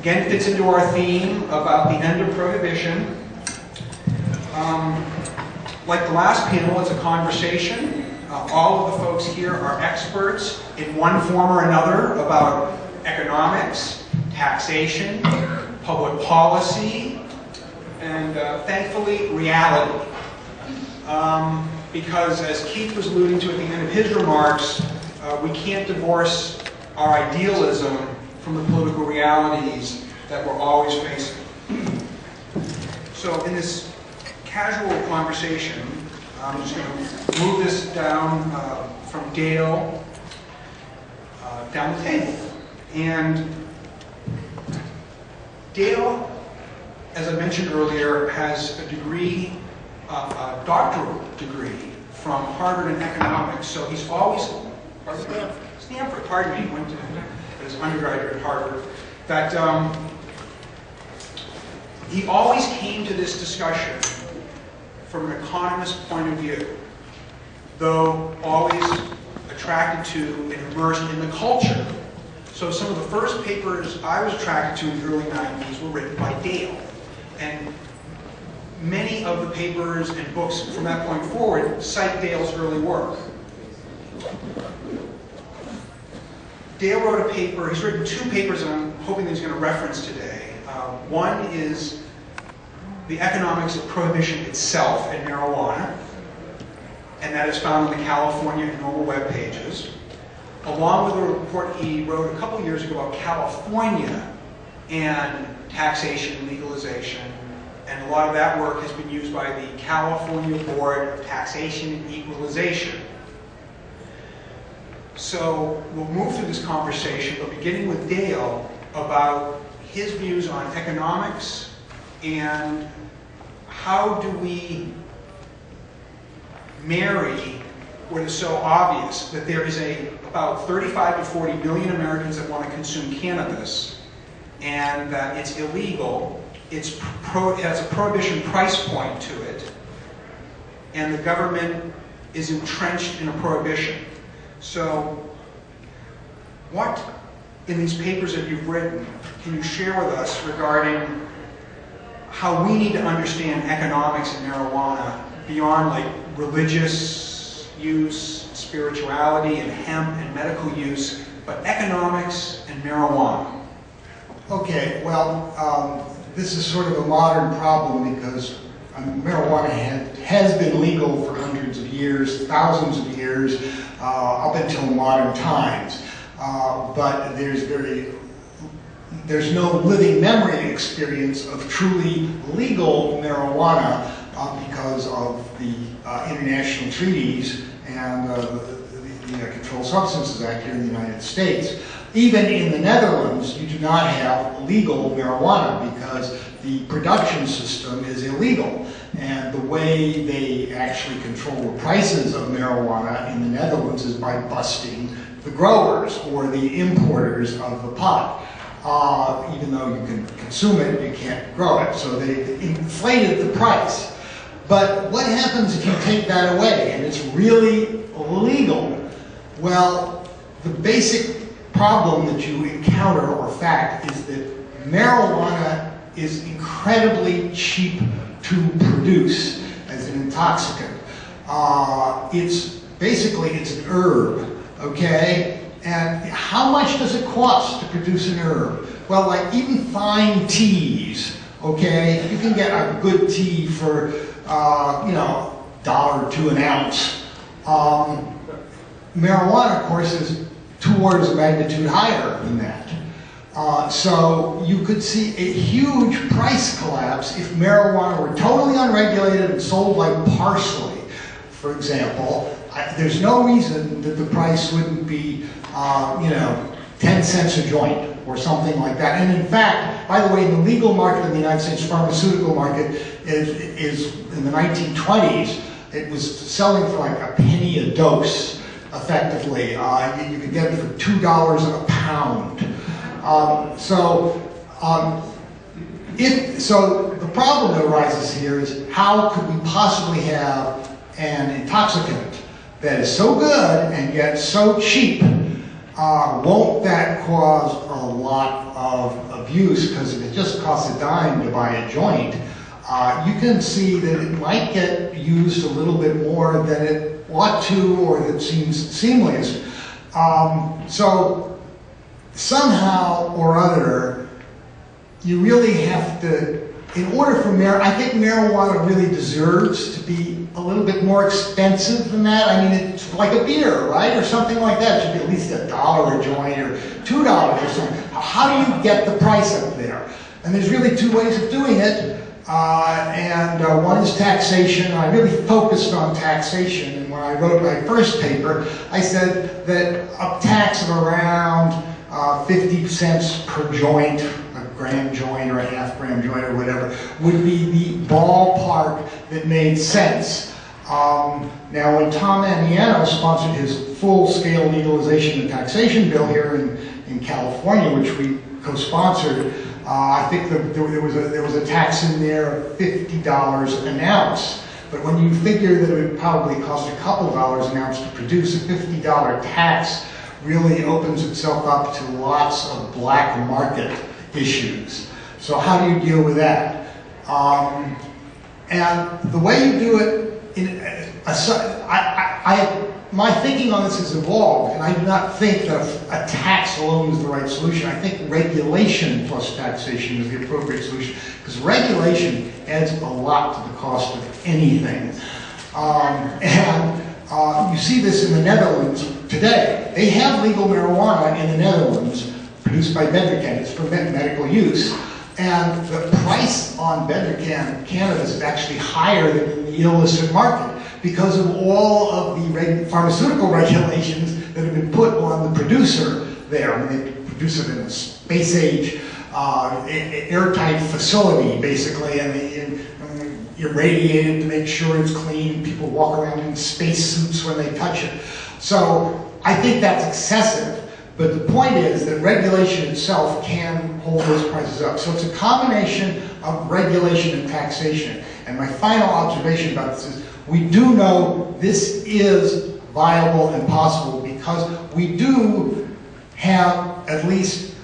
Again, fits into our theme about the end of prohibition. Like the last panel, it's a conversation. All of the folks here are experts in one form or another about economics, taxation, public policy, and thankfully, reality. Because as Keith was alluding to at the end of his remarks, we can't divorce our idealism from the political realities that we're always facing. So in this casual conversation, I'm just going to move this down from Dale down the table. And Dale, as I mentioned earlier, has a degree, a doctoral degree from Harvard in economics. So he's always, Stanford, pardon me, went to his undergraduate at Harvard. That he always came to this discussion from an economist point of view, though always attracted to and immersed in the culture. So some of the first papers I was attracted to in the early 90s were written by Dale. And many of the papers and books from that point forward cite Dale's early work. Dale wrote a paper, he's written two papers that I'm hoping that he's going to reference today. One is the economics of prohibition itself and marijuana, and that is found in the California and NORML web pages, along with a report he wrote a couple years ago about California and taxation and legalization, and a lot of that work has been used by the California Board of Taxation and Equalization. So we'll move through this conversation, but beginning with Dale about his views on economics and how do we marry what is so obvious that there is about 35 to 40 million Americans that want to consume cannabis, and that it's illegal, it has a prohibition price point to it, and the government is entrenched in a prohibition. So what in these papers that you've written can you share with us regarding how we need to understand economics and marijuana beyond like religious use, spirituality, and hemp and medical use, but economics and marijuana? Okay, well, this is sort of a modern problem because marijuana has been legal for hundreds of years, thousands of years, up until modern times. But there's no living memory experience of truly legal marijuana because of the international treaties and the Controlled Substances Act here in the United States. Even in the Netherlands, you do not have legal marijuana because the production system is illegal. And the way they actually control the prices of marijuana in the Netherlands is by busting the growers or the importers of the pot. Even though you can consume it, you can't grow it. So they inflated the price. But what happens if you take that away and it's really legal? Well, the basic problem that you encounter or fact is that marijuana is incredibly cheap to produce as an intoxicant. It's an herb, okay? And how much does it cost to produce an herb? Well, like even fine teas, okay? You can get a good tea for, $1 or $2 an ounce. Marijuana, of course, is 2 orders of magnitude higher than that. So you could see a huge price collapse if marijuana were totally unregulated and sold like parsley, for example. There's no reason that the price wouldn't be, 10 cents a joint or something like that. And in fact, by the way, in the legal market in the United States, pharmaceutical market is in the 1920s, it was selling for like a penny a dose, effectively. You could get it for $2 a pound. So the problem that arises here is how could we possibly have an intoxicant that is so good and yet so cheap won't that cause a lot of abuse? Because if it just costs a dime to buy a joint, you can see that it might get used a little bit more than it ought to, or that seems seamless. So somehow or other, you really have to, in order for I think marijuana really deserves to be a little bit more expensive than that. I mean, it's like a beer, right? Or something like that. It should be at least $1 a joint or $2 or something. How do you get the price up there? And there's really two ways of doing it. One is taxation. I really focused on taxation. And when I wrote my first paper, I said that a tax of around 50 cents per joint, a gram joint or a half-gram joint or whatever, would be the ballpark that made sense. Now, when Tom Amiano sponsored his full-scale legalization and taxation bill here in California, which we co-sponsored, I think there was a tax in there of $50 an ounce. But when you figure that it would probably cost a couple dollars an ounce to produce, a $50 tax really opens itself up to lots of black market issues. So how do you deal with that? And the way you do it, my thinking on this has evolved, and I do not think that a tax alone is the right solution. I think regulation plus taxation is the appropriate solution, because regulation adds a lot to the cost of anything. You see this in the Netherlands today. They have legal marijuana in the Netherlands, produced by Bedard. It's for medical use. And the price on Bedard cannabis is actually higher than in the illicit market because of all of the pharmaceutical regulations that have been put on the producer there. I mean, they produce it in a space-age, airtight facility, basically, and they irradiate it to make sure it's clean. People walk around in spacesuits when they touch it. So I think that's excessive. But the point is that regulation itself can hold those prices up. So it's a combination of regulation and taxation. And my final observation about this is we do know this is viable and possible because we do have at least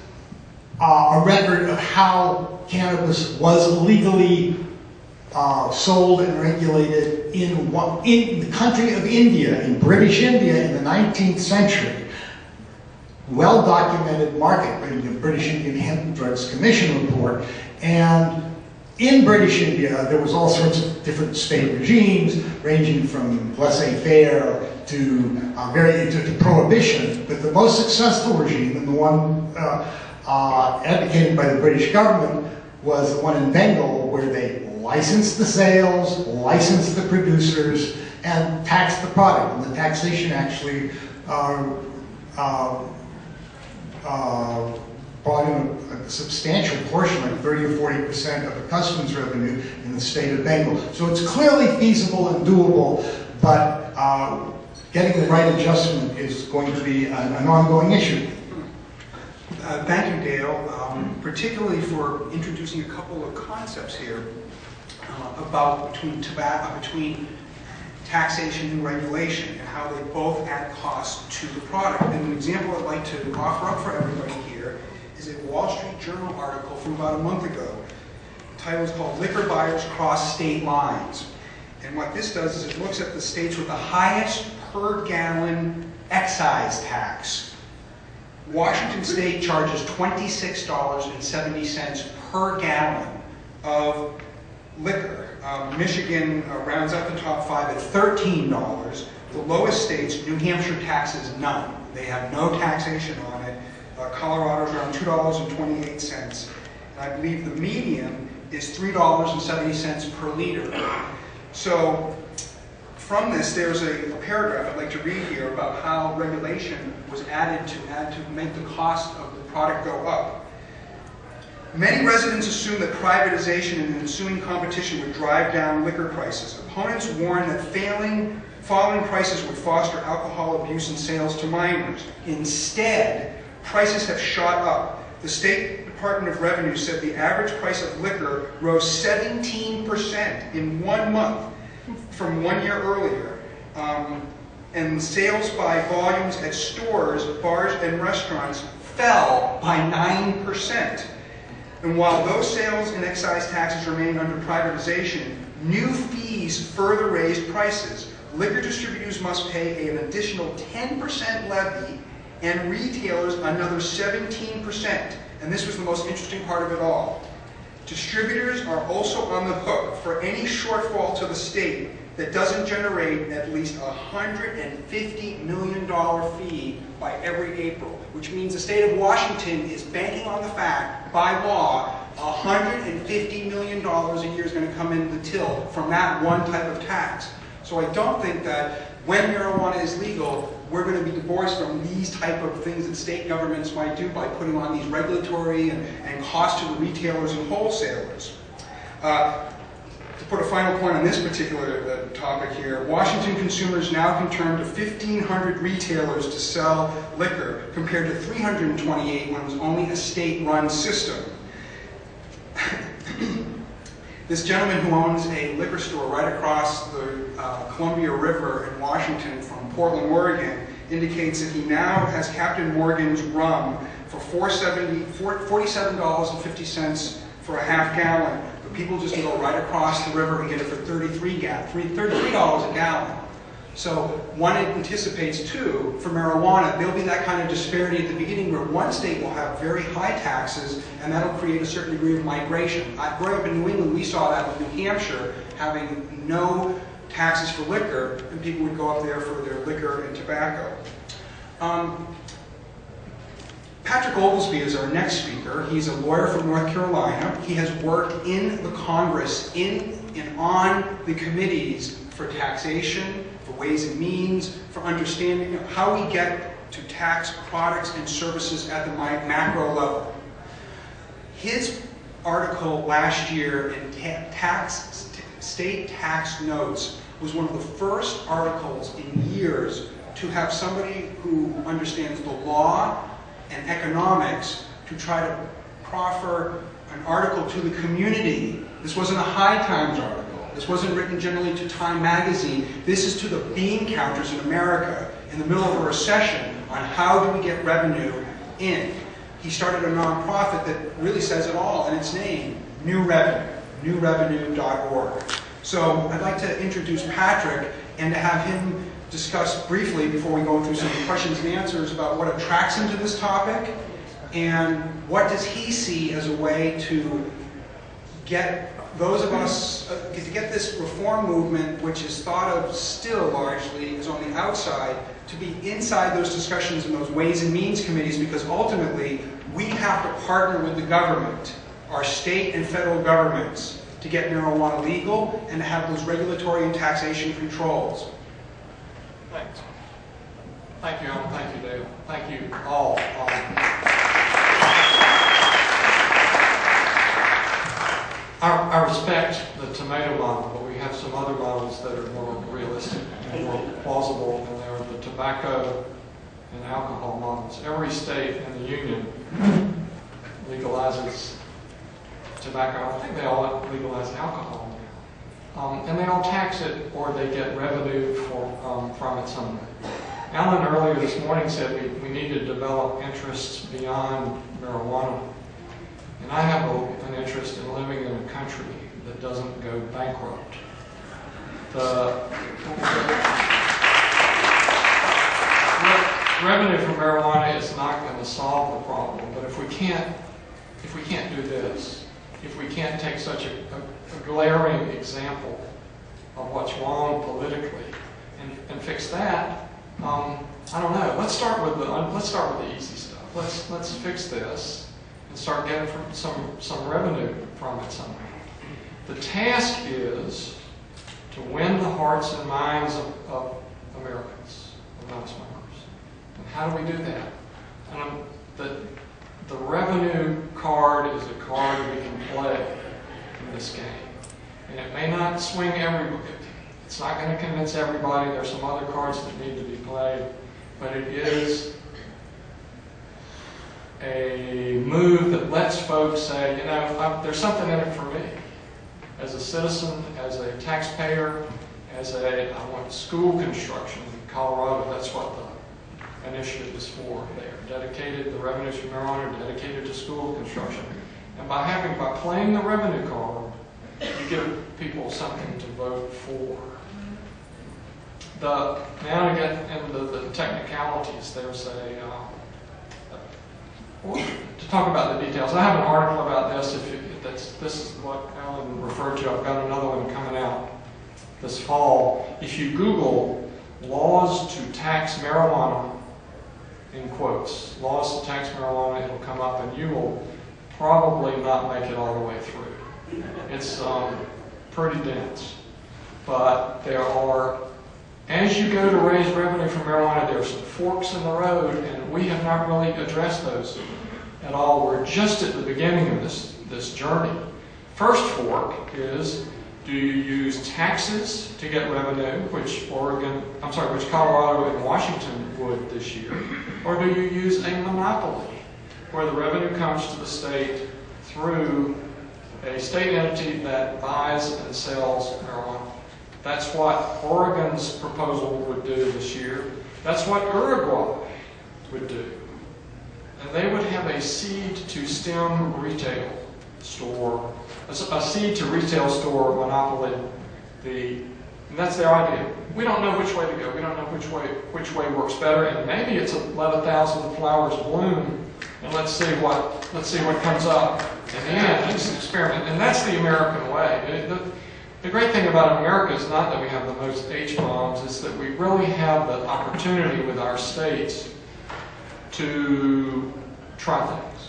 a record of how cannabis was legally sold and regulated in the country of India, in British India in the 19th century. Well-documented market in the British Indian Hemp Drugs Commission report. And in British India, there was all sorts of different state regimes, ranging from laissez-faire to prohibition. But the most successful regime, and the one advocated by the British government, was the one in Bengal, where they licensed the sales, licensed the producers, and taxed the product. And the taxation actually brought in a substantial portion, like 30 or 40% of the customs revenue in the state of Bengal. So it's clearly feasible and doable, but getting the right adjustment is going to be an ongoing issue. Thank you, Dale, particularly for introducing a couple of concepts here about between taxation and regulation and how they both add cost to the product. And an example I'd like to offer up for everybody here is a Wall Street Journal article from about a month ago. The title is called "Liquor Buyers Cross State Lines." And what this does is it looks at the states with the highest per gallon excise tax. Washington State charges $26.70 per gallon of liquor. Michigan rounds out the top five at $13. The lowest states, New Hampshire taxes none. They have no taxation on it. Colorado's around $2.28. And I believe the median is $3.70 per liter. So from this, there's a paragraph I'd like to read here about how regulation was added to make the cost of the product go up. Many residents assume that privatization and the ensuing competition would drive down liquor prices. Opponents warn that falling prices would foster alcohol abuse and sales to minors. Instead, prices have shot up. The State Department of Revenue said the average price of liquor rose 17% in 1 month from 1 year earlier. and sales by volumes at stores, bars, and restaurants fell by 9%. And while those sales and excise taxes remain under privatization, new fees further raised prices. Liquor distributors must pay an additional 10% levy and retailers another 17%. And this was the most interesting part of it all. Distributors are also on the hook for any shortfall to the state that doesn't generate at least a $150 million fee by every April, which means the state of Washington is banking on the fact, by law, $150 million a year is going to come into the till from that one type of tax. So I don't think that when marijuana is legal, we're going to be divorced from these type of things that state governments might do by putting on these regulatory and costs to the retailers and wholesalers. To put a final point on this particular topic here, Washington consumers now can turn to 1,500 retailers to sell liquor, compared to 328 when it was only a state-run system. This gentleman who owns a liquor store right across the Columbia River in Washington from Portland, Oregon, indicates that he now has Captain Morgan's rum for $47.50 for a half gallon. But people just go right across the river and get it for $33 a gallon. So one anticipates, too, for marijuana, there'll be that kind of disparity at the beginning where one state will have very high taxes, and that'll create a certain degree of migration. Growing up in New England, we saw that with New Hampshire having no taxes for liquor, and people would go up there for their liquor and tobacco. Patrick Oglesby is our next speaker. He's a lawyer from North Carolina. He has worked in the Congress and on the committees for taxation, for ways and means, for understanding how we get to tax products and services at the macro level. His article last year in State Tax Notes was one of the first articles in years to have somebody who understands the law and economics to try to proffer an article to the community. This wasn't a High Times article. This wasn't written generally to Time magazine. This is to the bean counters in America in the middle of a recession on how do we get revenue in. He started a nonprofit that really says it all in its name, New Revenue, newrevenue.org. So I'd like to introduce Patrick and to have him discuss briefly, before we go through some questions and answers, about what attracts him to this topic and what does he see as a way to get those of us, to get this reform movement, which is thought of still largely as on the outside, to be inside those discussions and those ways and means committees, because ultimately we have to partner with the government, our state and federal governments, to get marijuana legal and to have those regulatory and taxation controls. Thanks. Thank you, Alan. Thank you, Dale. Thank you all. I respect the tomato model, but we have some other models that are more realistic and more plausible, and they're the tobacco and alcohol models. Every state in the union legalizes tobacco. I think they all legalize alcohol now. And they all tax it, or they get revenue from it some way. Alan earlier this morning said we need to develop interests beyond marijuana. And I have an interest in living in a country that doesn't go bankrupt. Revenue from marijuana is not going to solve the problem, but if we can't do this, if we can't take such a glaring example of what's wrong politically and fix that, I don't know. Let's start with the easy stuff. Let's fix this and start getting some revenue from it somehow. The task is to win the hearts and minds of Americans, of non-smokers. And how do we do that? The revenue card is a card we can play in this game. And it may not swing it's not going to convince everybody. There's some other cards that need to be played. But it is a move that lets folks say, you know, there's something in it for me. As a citizen, as a taxpayer, I want school construction Colorado, that's what the initiative is for there. Dedicated, the revenues from marijuana are dedicated to school construction. And by playing the revenue card, you give people something to vote for. Now to get into the technicalities, there's to talk about the details. I have an article about this. This is what Alan referred to. I've got another one coming out this fall. If you Google laws to tax marijuana, in quotes, laws to tax marijuana, it'll come up, and you will probably not make it all the way through. It's pretty dense. But there are, as you go to raise revenue from marijuana, there are some forks in the road, and we have not really addressed those at all. We're just at the beginning of this journey. First fork is, do you use taxes to get revenue, which Colorado and Washington would this year, or do you use a monopoly, where the revenue comes to the state through a state entity that buys and sells marijuana? That's what Oregon's proposal would do this year. That's what Uruguay would do. And they would have a seed-to-stem retail store, a seed-to-retail store monopoly. And that's their idea. We don't know which way to go. We don't know which way works better. And maybe it's 11,000 flowers bloom, and let's see what comes up. And just experiment. And that's the American way. The great thing about America is not that we have the most H-bombs, it's that we really have the opportunity with our states to try things.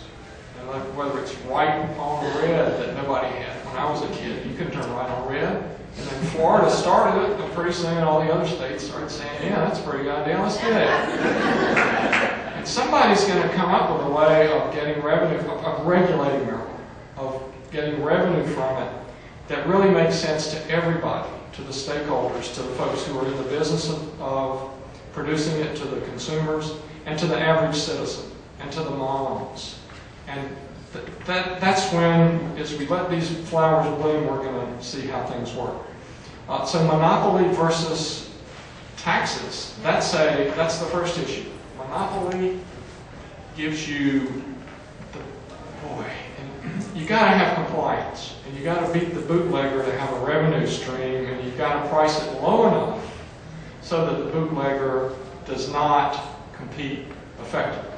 And like whether it's white on red that nobody had. When I was a kid, you couldn't turn white on red. And then Florida started it, and pretty soon all the other states started saying, yeah, that's a pretty good idea, let's do it. And somebody's going to come up with a way of getting revenue, of regulating marijuana, of getting revenue from it, that really makes sense to everybody, to the stakeholders, to the folks who are in the business of producing it, to the consumers, and to the average citizen, and to the moms. And that's when, as we let these flowers bloom, we're going to see how things work. So monopoly versus taxes, that's the first issue. Monopoly gives you you got to have compliance, and you got to beat the bootlegger to have a revenue stream, and you've got to price it low enough so that the bootlegger does not compete effectively.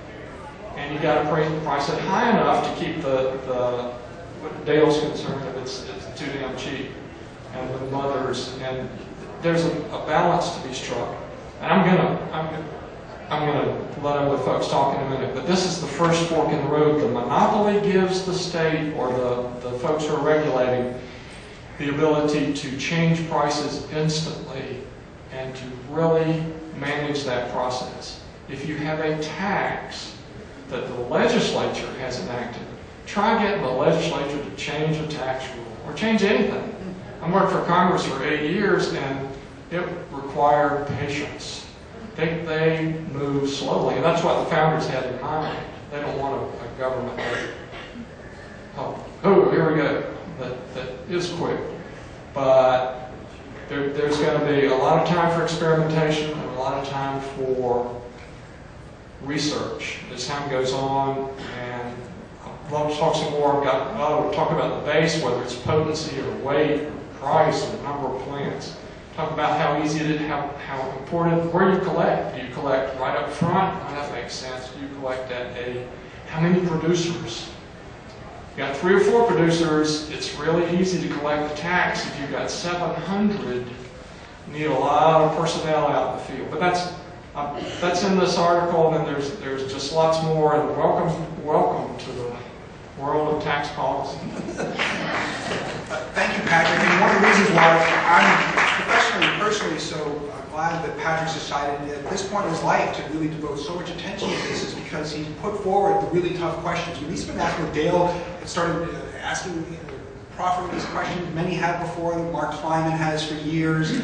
And you got to price it high enough to keep what Dale's concerned that it's too damn cheap, and the mothers, and there's a balance to be struck. And I'm gonna let other folks talk in a minute, but this is the first fork in the road. The monopoly gives the state, or the folks who are regulating, the ability to change prices instantly and to really manage that process. If you have a tax that the legislature has enacted, try getting the legislature to change a tax rule, or change anything. I worked for Congress for 8 years, and it required patience. They move slowly, and that's what the founders had in mind. They don't want a government that, here we go, that is quick. But there's going to be a lot of time for experimentation and a lot of time for research as time goes on. And I'd love to talk some more. I'll talk about the base, whether it's potency or weight, or price, or number of plants. Talk about how easy it is, how important, where you collect. Do you collect right up front? Well, that makes sense. Do you collect at how many producers? You got 3 or 4 producers, it's really easy to collect the tax. If you've got 700, you need a lot of personnel out in the field. But that's in this article, and there's just lots more. And welcome to the world of tax policy. Thank you, Patrick. And one of the reasons why I'm professionally and personally so glad that Patrick's decided at this point in his life to really devote so much attention to this is because he's put forward the really tough questions. When he's been asking, Dale started asking, proffering these questions, many have before them, Mark Kleiman has for years.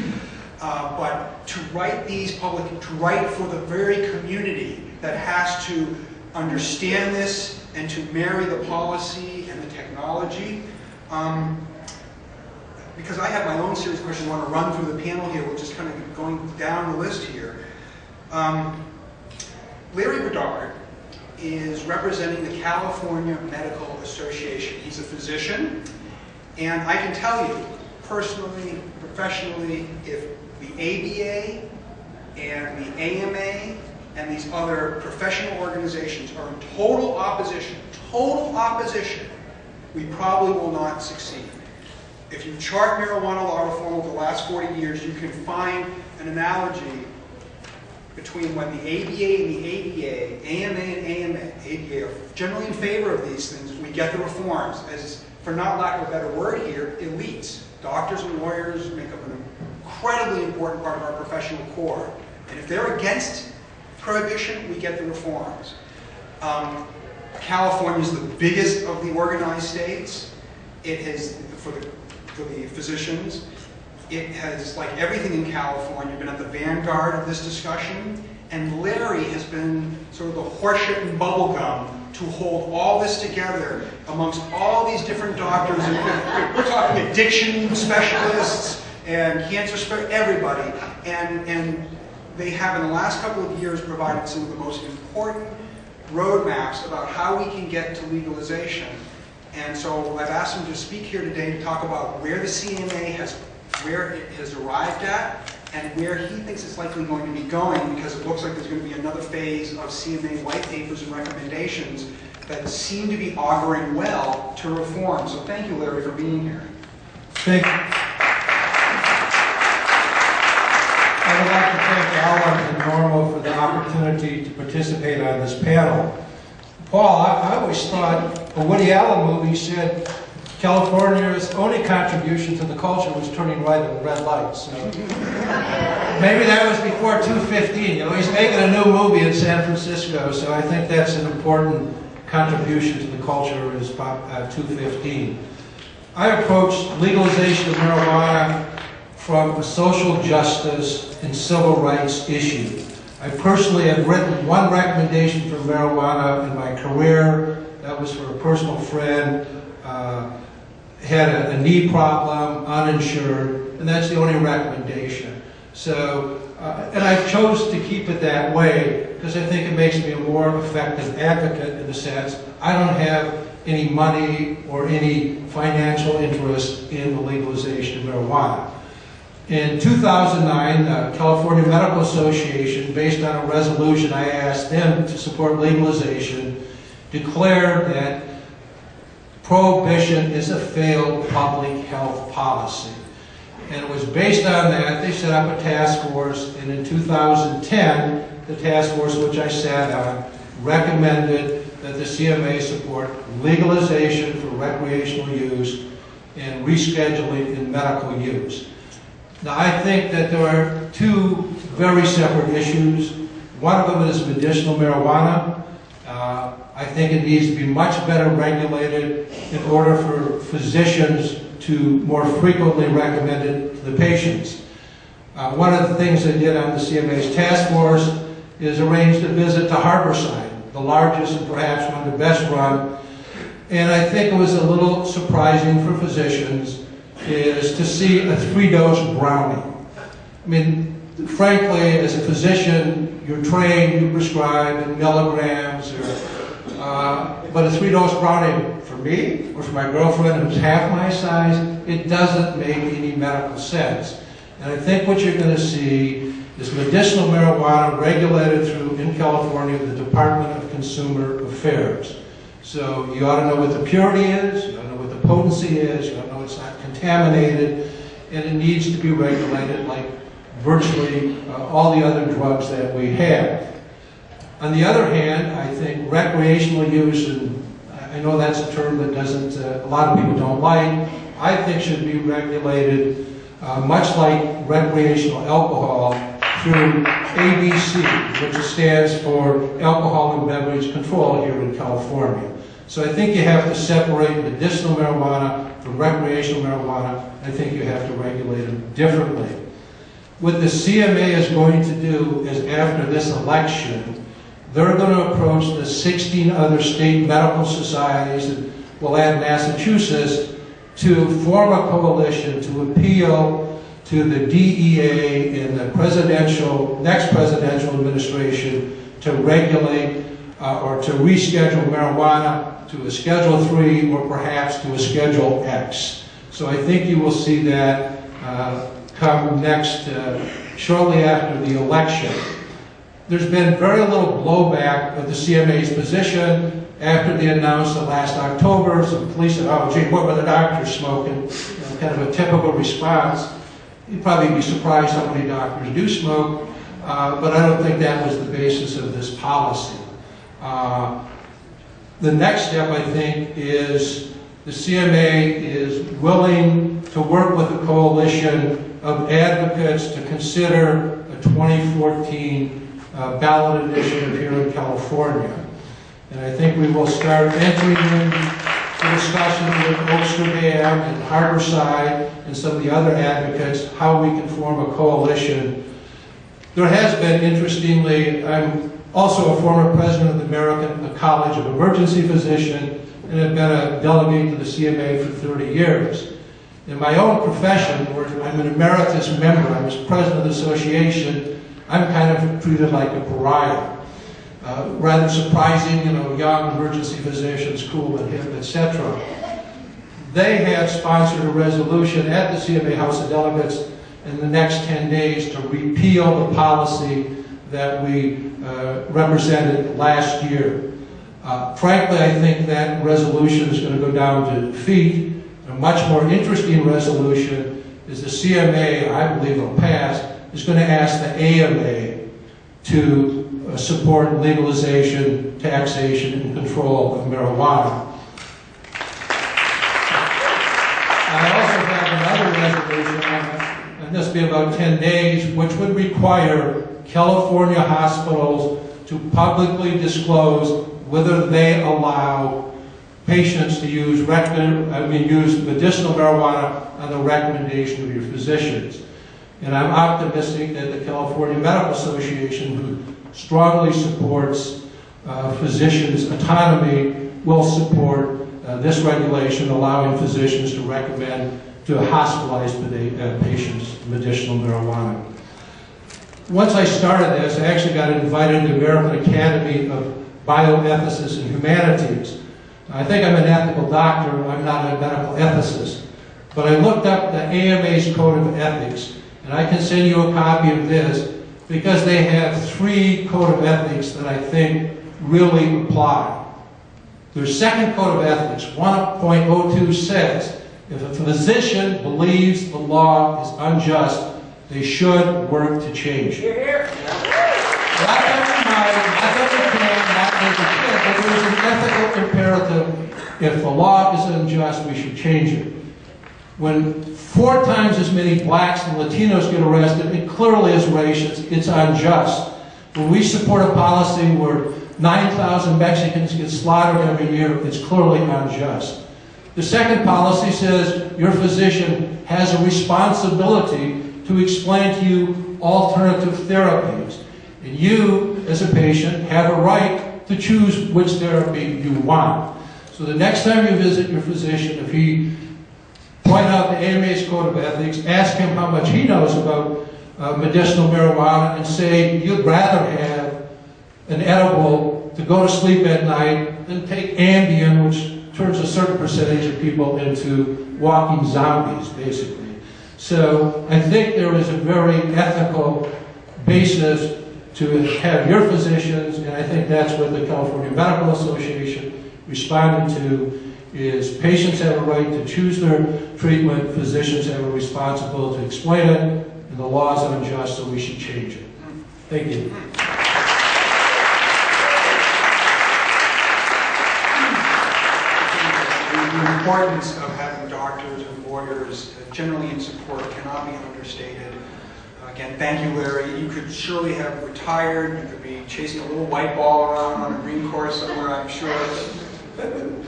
But to write to write for the very community that has to understand this and to marry the policy and the technology. Because I have my own series of questions I want to run through the panel here, we're just kind of going down the list here. Larry Bedard is representing the California Medical Association. He's a physician, and I can tell you, personally, professionally, if the ABA and the AMA and these other professional organizations are in total opposition, we probably will not succeed. If you chart marijuana law reform over the last 40 years, you can find an analogy between when the ABA and the ADA, AMA and ADA are generally in favor of these things, we get the reforms. As, for not lack of a better word here, elites. Doctors and lawyers make up an incredibly important part of our professional core. And if they're against prohibition, we get the reforms. California is the biggest of the organized states. It has, for the physicians, it has, like everything in California, been at the vanguard of this discussion. And Larry has been sort of the horseshit and bubblegum to hold all this together amongst all these different doctors. And we're talking addiction specialists and cancer specialists, everybody. And they have, in the last couple of years, provided some of the most important roadmaps about how we can get to legalization. And so I've asked him to speak here today to talk about where the CMA has, where it has arrived at, and where he thinks it's likely going to be going, because it looks like there's going to be another phase of CMA white papers and recommendations that seem to be auguring well to reform. So thank you, Larry, for being here. Thank you. I would like to thank Alan and NORML for the opportunity to participate on this panel. Paul, I always thought a Woody Allen movie said California's only contribution to the culture was turning right at the red lights. So maybe that was before 215. You know, he's making a new movie in San Francisco, so I think that's an important contribution to the culture is 215. I approached legalization of marijuana from a social justice and civil rights issue. I personally have written one recommendation for marijuana in my career. That was for a personal friend, had a knee problem, uninsured, and that's the only recommendation. So, and I chose to keep it that way because I think it makes me a more effective advocate in the sense I don't have any money or any financial interest in the legalization of marijuana. In 2009, the California Medical Association, based on a resolution I asked them to support legalization, declared that prohibition is a failed public health policy. And it was based on that, they set up a task force, and in 2010, the task force which I sat on recommended that the CMA support legalization for recreational use and rescheduling in medical use. Now, I think that there are two very separate issues. One of them is medicinal marijuana. I think it needs to be much better regulated in order for physicians to more frequently recommend it to the patients. One of the things they did on the CMA's task force is arranged a visit to Harborside, the largest and perhaps one of the best run. And I think it was a little surprising for physicians is to see a 3-dose brownie. I mean, frankly, as a physician, you're trained, you prescribe in milligrams, but a 3-dose brownie for me or for my girlfriend who's half my size, it doesn't make any medical sense. And I think what you're going to see is medicinal marijuana regulated through, in California, the Department of Consumer Affairs. So you ought to know what the purity is, you ought to know what the potency is, you ought to know it's not contaminated, and it needs to be regulated like virtually all the other drugs that we have. On the other hand, I think recreational use, and I know that's a term that doesn't, a lot of people don't like, I think should be regulated much like recreational alcohol through ABC, which stands for Alcohol and Beverage Control here in California. So I think you have to separate medicinal marijuana from recreational marijuana. I think you have to regulate them differently. What the CMA is going to do is after this election, they're going to approach the 16 other state medical societies, and we'll add Massachusetts, to form a coalition to appeal to the DEA in the next presidential administration to regulate or to reschedule marijuana to a Schedule III or perhaps to a Schedule X. So I think you will see that come next, shortly after the election. There's been very little blowback of the CMA's position after they announced that last October. Some police said, oh, gee, what were the doctors smoking? Kind of a typical response. You'd probably be surprised how many doctors do smoke, but I don't think that was the basis of this policy. The next step, I think, is the CMA is willing to work with a coalition of advocates to consider a 2014 ballot initiative here in California. And I think we will start entering into discussion with Oglesby and Harborside and some of the other advocates how we can form a coalition. There has been, interestingly, I'm also a former president of the American College of Emergency Physicians and have been a delegate to the CMA for 30 years. In my own profession, where I'm an emeritus member, I was president of the association, I'm kind of treated like a pariah. Rather surprising, young emergency physicians, cool and hip, etc. They have sponsored a resolution at the CMA House of Delegates in the next 10 days to repeal the policy that we represented last year. Frankly, I think that resolution is going to go down to defeat. A much more interesting resolution is the CMA, I believe will pass, is going to ask the AMA to support legalization, taxation, and control of marijuana. I also have another resolution, and this will be about 10 days, which would require California hospitals to publicly disclose whether they allow patients to use medicinal marijuana on the recommendation of your physicians. And I'm optimistic that the California Medical Association, who strongly supports physicians' autonomy, will support this regulation allowing physicians to recommend to hospitalized patients medicinal marijuana. Once I started this, I actually got invited to the American Academy of Bioethicists and Humanities. I think I'm an ethical doctor, I'm not a medical ethicist. But I looked up the AMA's Code of Ethics, and I can send you a copy of this because they have 3 Code of Ethics that I think really apply. Their second Code of Ethics, 1.02, says, if a physician believes the law is unjust, they should work to change it. Not every night, not every day, not every kid, but there's an ethical imperative. If the law is unjust, we should change it. When 4 times as many blacks and Latinos get arrested, it clearly is racist, it's unjust. When we support a policy where 9,000 Mexicans get slaughtered every year, it's clearly unjust. The second policy says your physician has a responsibility to explain to you alternative therapies. And you, as a patient, have a right to choose which therapy you want. So the next time you visit your physician, if he point out the AMA's Code of Ethics, ask him how much he knows about medicinal marijuana, and say you'd rather have an edible to go to sleep at night than take Ambien, which turns a certain percentage of people into walking zombies, basically. So I think there is a very ethical basis to have your physicians, and I think that's what the California Medical Association responded to, is patients have a right to choose their treatment, physicians have a responsibility to explain it, and the law is unjust, so we should change it. Thank you. The importance of having doctors and lawyers generally in support cannot be understated. Again, thank you, Larry. You could surely have retired. You could be chasing a little white ball around on a green course somewhere, I'm sure.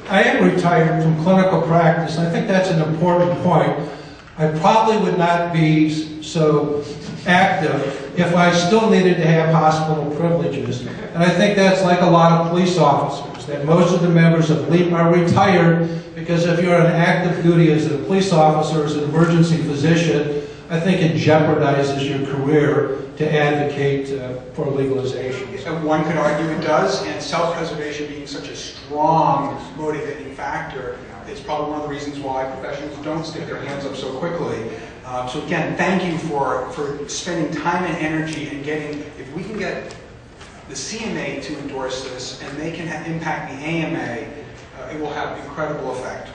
I am retired from clinical practice. I think that's an important point. I probably would not be so active if I still needed to have hospital privileges. And I think that's like a lot of police officers, that most of the members of LEAP are retired because if you're on active duty as a police officer, as an emergency physician, I think it jeopardizes your career to advocate for legalization. And one could argue it does, and self-preservation being such a strong motivating factor, it's probably one of the reasons why professionals don't stick their hands up so quickly. So again, thank you for spending time and energy and getting, if we can get the CMA to endorse this and they can impact the AMA, it will have incredible effect.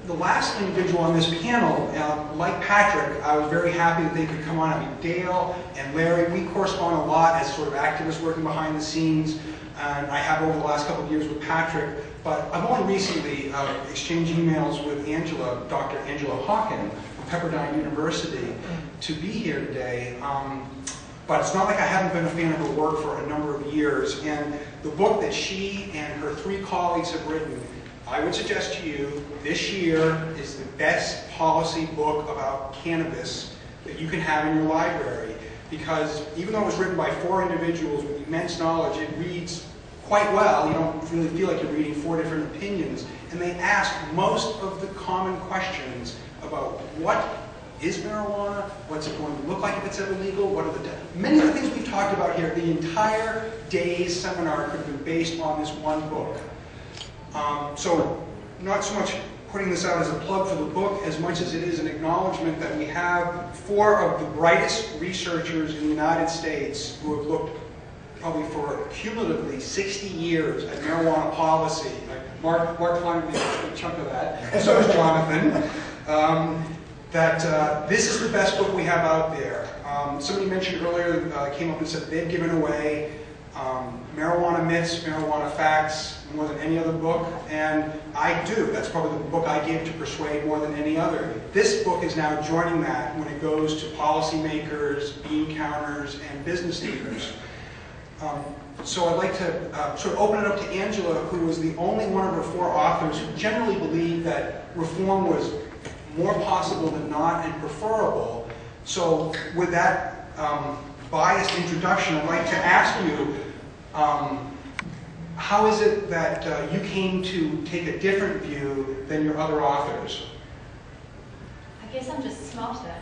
The last individual on this panel, like Patrick, I was very happy that they could come on. I mean, Dale and Larry, we correspond a lot as sort of activists working behind the scenes, and I have over the last couple of years with Patrick, but I've only recently exchanged emails with Angela, Dr. Angela Hawken from Pepperdine University, to be here today. But it's not like I haven't been a fan of her work for a number of years, and the book that she and her 3 colleagues have written, I would suggest to you, this year is the best policy book about cannabis that you can have in your library. Because even though it was written by 4 individuals with immense knowledge, it reads quite well. You don't really feel like you're reading 4 different opinions. And they ask most of the common questions about what is marijuana, what's it going to look like if it's ever legal, what are the many of the things we've talked about here. The entire day's seminar could have been based on this one book. So not so much putting this out as a plug for the book as much as it is an acknowledgement that we have 4 of the brightest researchers in the United States who have looked probably for cumulatively 60 years at marijuana policy. Mark Klein made a big chunk of that, and so does Jonathan. This is the best book we have out there. Somebody mentioned earlier, came up and said they've given away marijuana myths, marijuana facts, more than any other book, and I do. That's probably the book I give to persuade more than any other. This book is now joining that when it goes to policymakers, bean counters, and business leaders. So I'd like to sort of open it up to Angela, who was the only one of her 4 authors who generally believed that reform was more possible than not and preferable. So with that biased introduction, I'd like to ask you, how is it that you came to take a different view than your other authors? I guess I'm just smarter.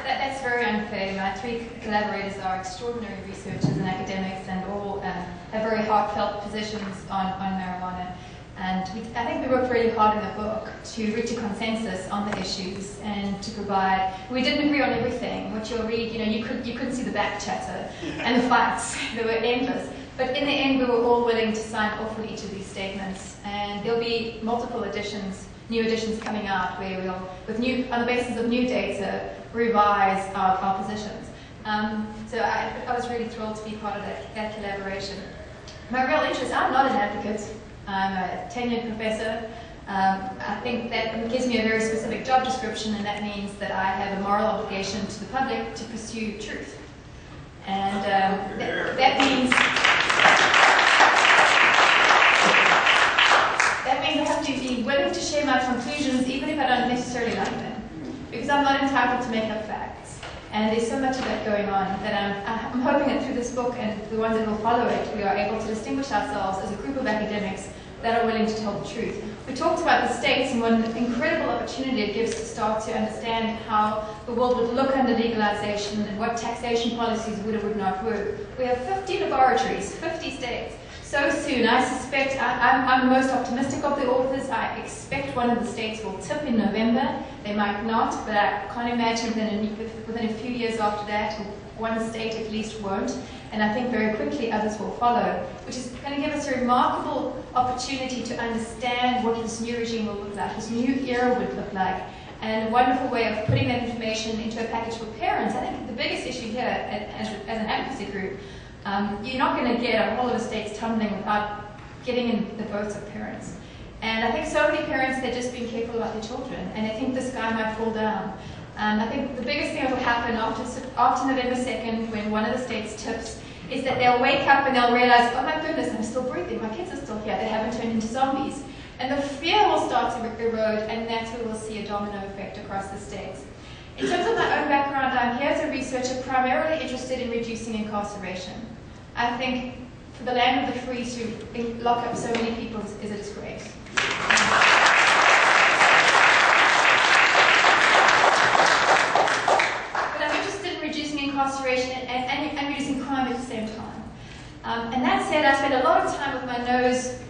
That's very unfair. My 3 collaborators are extraordinary researchers and academics and all have very heartfelt positions on marijuana. And I think we worked really hard in the book to reach a consensus on the issues and to provide. We didn't agree on everything. What you'll read, you couldn't see the back chatter and the fights. They were endless. But in the end, we were all willing to sign off on each of these statements. And there'll be multiple editions, new editions coming out where we'll, on the basis of new data, revise our positions. So I was really thrilled to be part of that collaboration. My real interest, I'm not an advocate. I'm a tenured professor. I think that gives me a very specific job description, and that means that I have a moral obligation to the public to pursue truth. And that means I have to be willing to share my conclusions even if I don't necessarily like them, because I'm not entitled to make up facts. And there's so much of that going on that I'm hoping that through this book and the ones that will follow it, we are able to distinguish ourselves as a group of academics that are willing to tell the truth. We talked about the states and what an incredible opportunity it gives to start to understand how the world would look under legalization and what taxation policies would or would not work. We have 50 laboratories, 50 states. So soon, I suspect, I'm the most optimistic of the authors. I expect one of the states will tip in November. They might not, but I can't imagine within a few years after that, one state at least won't. And I think very quickly others will follow, which is going to give us a remarkable opportunity to understand what this new regime will look like, this new era would look like, and a wonderful way of putting that information into a package for parents. I think the biggest issue here, as an advocacy group, you're not going to get a whole lot of states tumbling without getting in the votes of parents. And I think so many parents, they're just being careful about their children, and they think the sky might fall down. I think the biggest thing that will happen after November 2nd, when one of the states tips, is that they'll wake up and they'll realize, oh my goodness, I'm still breathing, my kids are still here, they haven't turned into zombies. And the fear will start to erode, and that's where we'll see a domino effect across the states. In terms of my own background, I'm here as a researcher primarily interested in reducing incarceration. I think for the land of the free to lock up so many people is a disgrace. But I'm interested in reducing incarceration and reducing crime at the same time. And that said, I spent a lot of time with my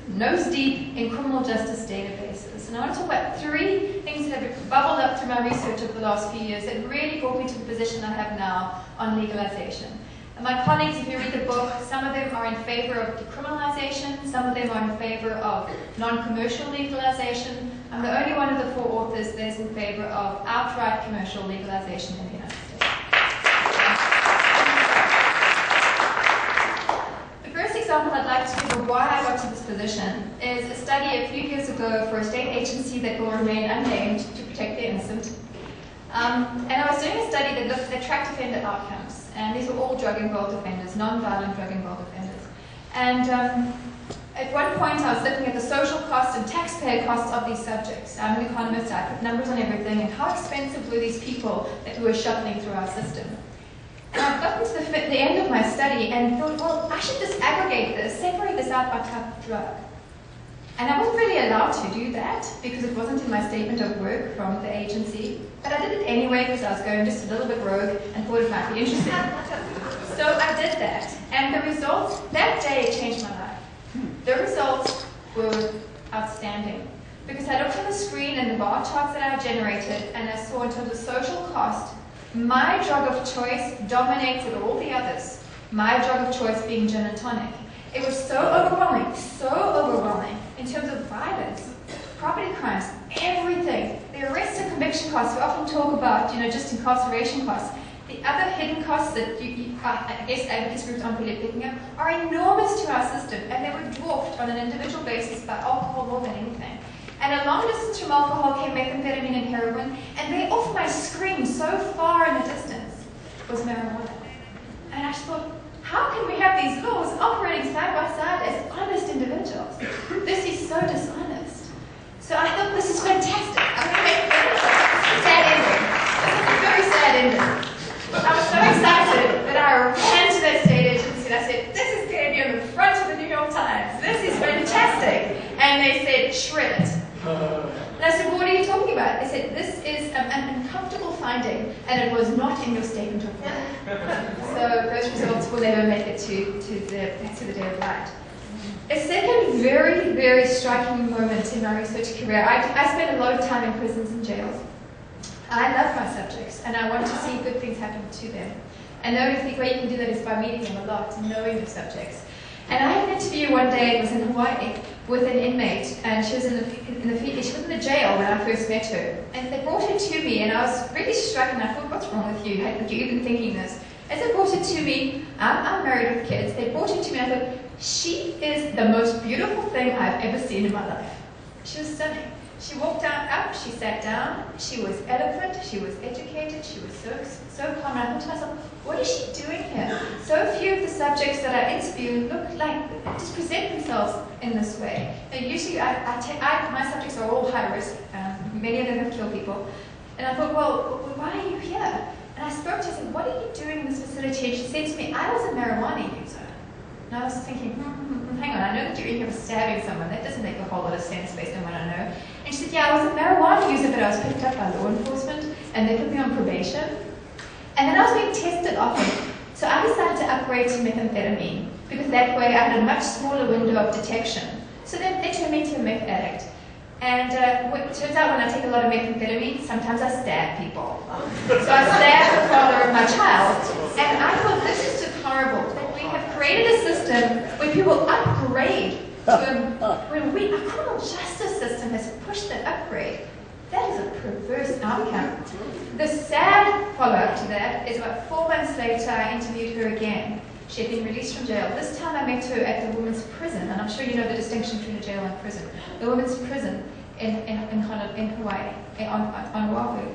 nose deep in criminal justice databases. And I want to talk about 3 things that have bubbled up through my research over the last few years that really brought me to the position I have now on legalization. And my colleagues, if you read the book, some of them are in favor of decriminalization, some of them are in favor of non-commercial legalization. I'm the only one of the 4 authors that is in favor of outright commercial legalization in the United States. Example I'd like to give of why I got to this position is a study a few years ago for a state agency that will remain unnamed to protect the innocent. And I was doing a study that looked at tracked offender outcomes, and these were all drug-involved offenders, non-violent drug-involved offenders. And at one point I was looking at the social costs and taxpayer costs of these subjects. I'm an economist, I put numbers on everything, and how expensive were these people that we were shuttling through our system. And I've gotten to the end of my study and thought, well, I should just aggregate this, separate this out by type of drug. And I wasn't really allowed to do that because it wasn't in my statement of work from the agency. But I did it anyway because I was going just a little bit rogue and thought it might be interesting. So I did that. And the results, that day changed my life. The results were outstanding. Because I looked on the screen and the bar charts that I generated and I saw in terms of social cost, my drug of choice dominated all the others. My drug of choice being gin and tonic. It was so overwhelming in terms of violence, property crimes, everything. The arrest and conviction costs, we often talk about, just incarceration costs. The other hidden costs that I guess advocacy groups aren't really picking up are enormous to our system, and they were dwarfed on an individual basis by alcohol more than anything. And a long distance from alcohol came methamphetamine and heroin, and there off my screen, so far in the distance, was marijuana. And I just thought, how can we have these laws operating side by side as honest individuals? This is so dishonest. So I thought, this is fantastic. I'm going to make a sad ending. This is a very sad ending. I was so excited that I ran to that state agency and I said, this is going to be on the front of the New York Times. This is fantastic. And they said, shred it. And I said, well, what are you talking about? They said, this is an uncomfortable finding, and it was not in your statement of work. So those results will never make it to the day of light. A second very, very striking moment in my research career, I spent a lot of time in prisons and jails. I love my subjects, and I want to see good things happen to them. And the only way you can do that is by meeting them a lot and knowing the subjects. And I had an interview one day, it was in Hawaii, with an inmate, and she was in the jail when I first met her. And they brought her to me, and I was really struck, and I thought, what's wrong with you? Had you even thinking this? As they brought her to me, I'm married with kids, they brought her to me, and I thought, she is the most beautiful thing I've ever seen in my life. She was stunning. She walked up, she sat down, she was eloquent, she was educated, she was so calm. And I thought to myself, what is she doing here? So few of the subjects that I interview look like, just present themselves in this way. And usually my subjects are all high risk, many of them have killed people. And I thought, well, why are you here? And I spoke to her and said, what are you doing in this facility? And she said to me, I was a marijuana user. And I was thinking, hang on, I know that Gieringer was stabbing someone. That doesn't make a whole lot of sense based on what I know. And she said, yeah, I was a marijuana user, but I was picked up by law enforcement, and they put me on probation. And then I was being tested often. So I decided to upgrade to methamphetamine, because that way I had a much smaller window of detection. So then they turned me into a meth addict. And it turns out when I take a lot of methamphetamine, sometimes I stab people. So I stabbed the father of my child. And I thought, this is just horrible. That we have created a system where people upgrade to when our criminal justice system has pushed that upgrade. That is a perverse outcome. The sad follow-up to that is about 4 months later, I interviewed her again. She had been released from jail. This time I met her at the women's prison, and I'm sure you know the distinction between a jail and prison. The women's prison in Hawaii, on Oahu.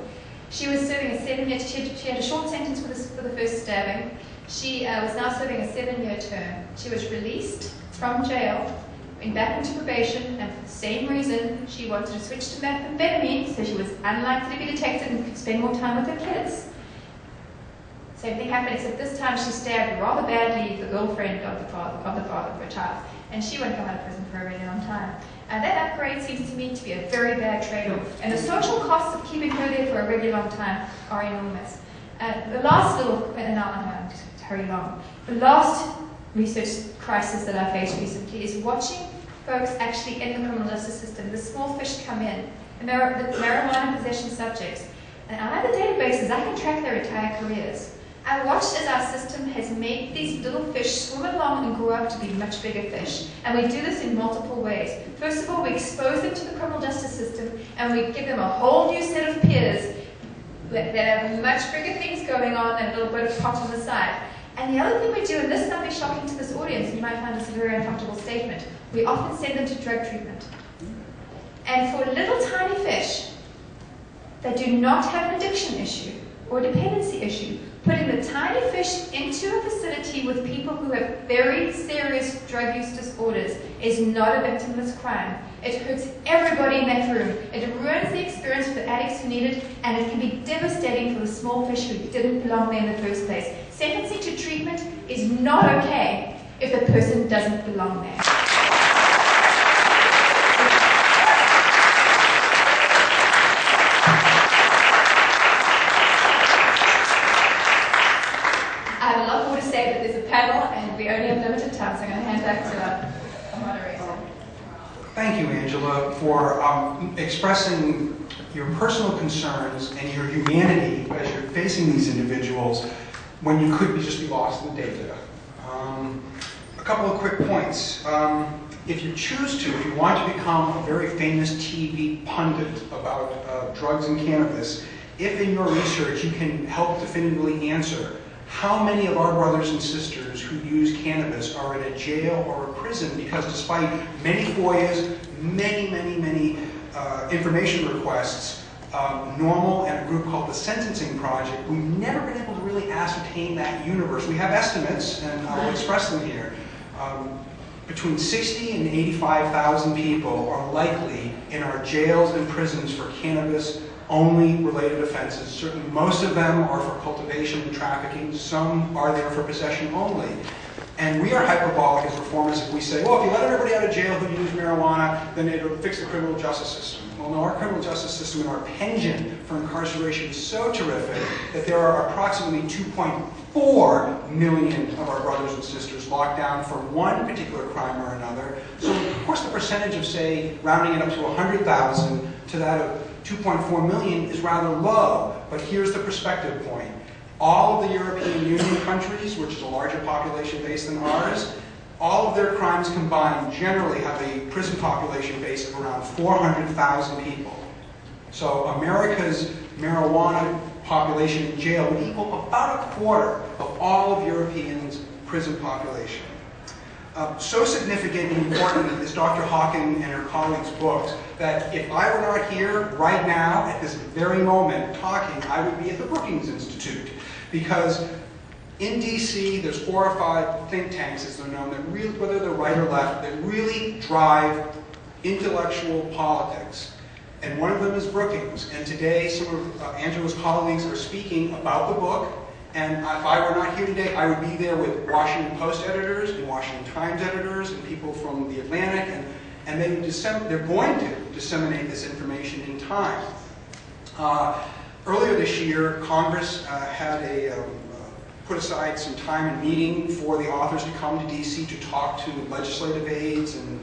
She was serving a 7-year, she had a short sentence for the first stabbing. She was now serving a 7-year term. She was released from jail, went back into probation, and for the same reason, she wanted to switch to methamphetamine, so she was unlikely to be detected and could spend more time with her kids. Same thing happened, except this time she stabbed rather badly the girlfriend of the father of her child, and she won't come out of prison for a really long time. That upgrade seems to me to be a very bad trade-off, and the social costs of keeping her there for a really long time are enormous. The last little, and now I'm going to hurry along. The last research crisis that I faced recently is watching folks actually in the criminal justice system. The small fish come in, the marijuana possession subjects, and on other databases I can track their entire careers. I watched as our system has made these little fish swim along and grow up to be much bigger fish. And we do this in multiple ways. First of all, we expose them to the criminal justice system, and we give them a whole new set of peers that have much bigger things going on and a little bit of pot on the side. And the other thing we do, and this might be shocking to this audience, and you might find this a very uncomfortable statement, we often send them to drug treatment. And for little tiny fish that do not have an addiction issue or a dependency issue, putting the tiny fish into a facility with people who have very serious drug use disorders is not a victimless crime. It hurts everybody in that room. It ruins the experience for the addicts who need it, and it can be devastating for the small fish who didn't belong there in the first place. Sentencing to treatment is not okay if the person doesn't belong there. I have a lot more to say, but there's a panel, and we only have limited time, so I'm going to hand back to our moderator. Thank you, Angela, for expressing your personal concerns and your humanity as you're facing these individuals when you could just be lost in the data. A couple of quick points. If you choose to, if you want to become a very famous TV pundit about drugs and cannabis, if in your research you can help definitively answer how many of our brothers and sisters who use cannabis are in a jail or a prison because despite many FOIAs, many information requests, NORML and a group called the Sentencing Project, we've never been able to really ascertain that universe. We have estimates, and I'll express them here. Between 60 and 85,000 people are likely in our jails and prisons for cannabis-only related offenses. Certainly most of them are for cultivation and trafficking. Some are there for possession only. And we are hyperbolic as reformers if we say, well, if you let everybody out of jail who use marijuana, then it'll fix the criminal justice system. Well, no, our criminal justice system and our penchant for incarceration is so terrific that there are approximately 2.4 million of our brothers and sisters locked down for one particular crime or another. So, of course, the percentage of, say, rounding it up to 100,000 to that of 2.4 million is rather low. But here's the perspective point. All of the European Union countries, which is a larger population base than ours, all of their crimes combined generally have a prison population base of around 400,000 people. So America's marijuana population in jail would equal about a quarter of all of Europeans' prison population. So significant and important is Dr. Hawken and her colleagues' books that if I were not here right now, at this very moment, talking, I would be at the Brookings Institute. Because in DC, there's 4 or 5 think tanks, as they're known, that really, whether they're right or left, that really drive intellectual politics. And one of them is Brookings. And today, some of Angela's colleagues are speaking about the book. And if I were not here today, I would be there with Washington Post editors and Washington Times editors and people from the Atlantic, and they're going to disseminate this information in time. Earlier this year, Congress had put aside some time and meeting for the authors to come to DC to talk to legislative aides, and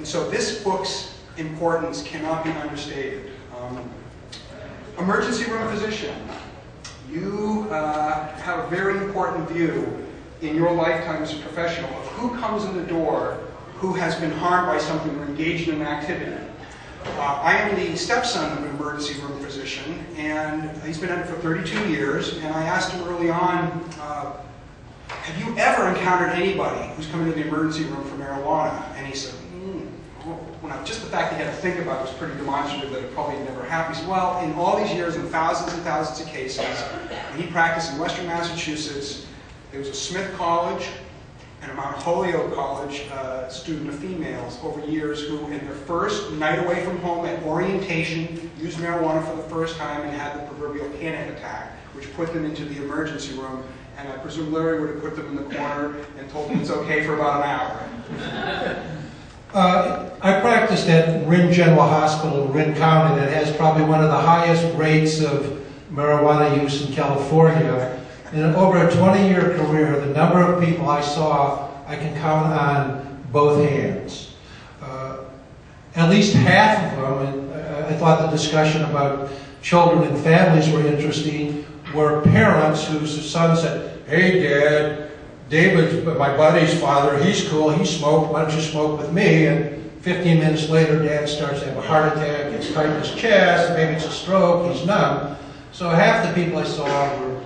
so this book's importance cannot be understated. Emergency room physician. You have a very important view in your lifetime as a professional of who comes in the door who has been harmed by something or engaged in an activity. I am the stepson of an emergency room physician, and he's been at it for 32 years, and I asked him early on, have you ever encountered anybody who's come into the emergency room for marijuana? And he said, just the fact that he had to think about it was pretty demonstrative that it probably never happened. He said, well, in all these years and thousands of cases, and he practiced in Western Massachusetts, there was a Smith College and a Mount Holyoke College student of females over years who, in their first night away from home at orientation, used marijuana for the first time and had the proverbial panic attack, which which put them into the emergency room, and I presume Larry would have put them in the corner and told them it's okay for about an hour. I practiced at Marin General Hospital in Marin County that has probably one of the highest rates of marijuana use in California. And over a 20-year career, the number of people I saw, I can count on both hands. At least half of them, and I thought the discussion about children and families were interesting, were parents whose son said, "Hey Dad, David's my buddy's father, he's cool, he smoked, why don't you smoke with me?" And 15 minutes later, Dad starts to have a heart attack, gets tight in his chest, maybe it's a stroke, he's numb. So half the people I saw were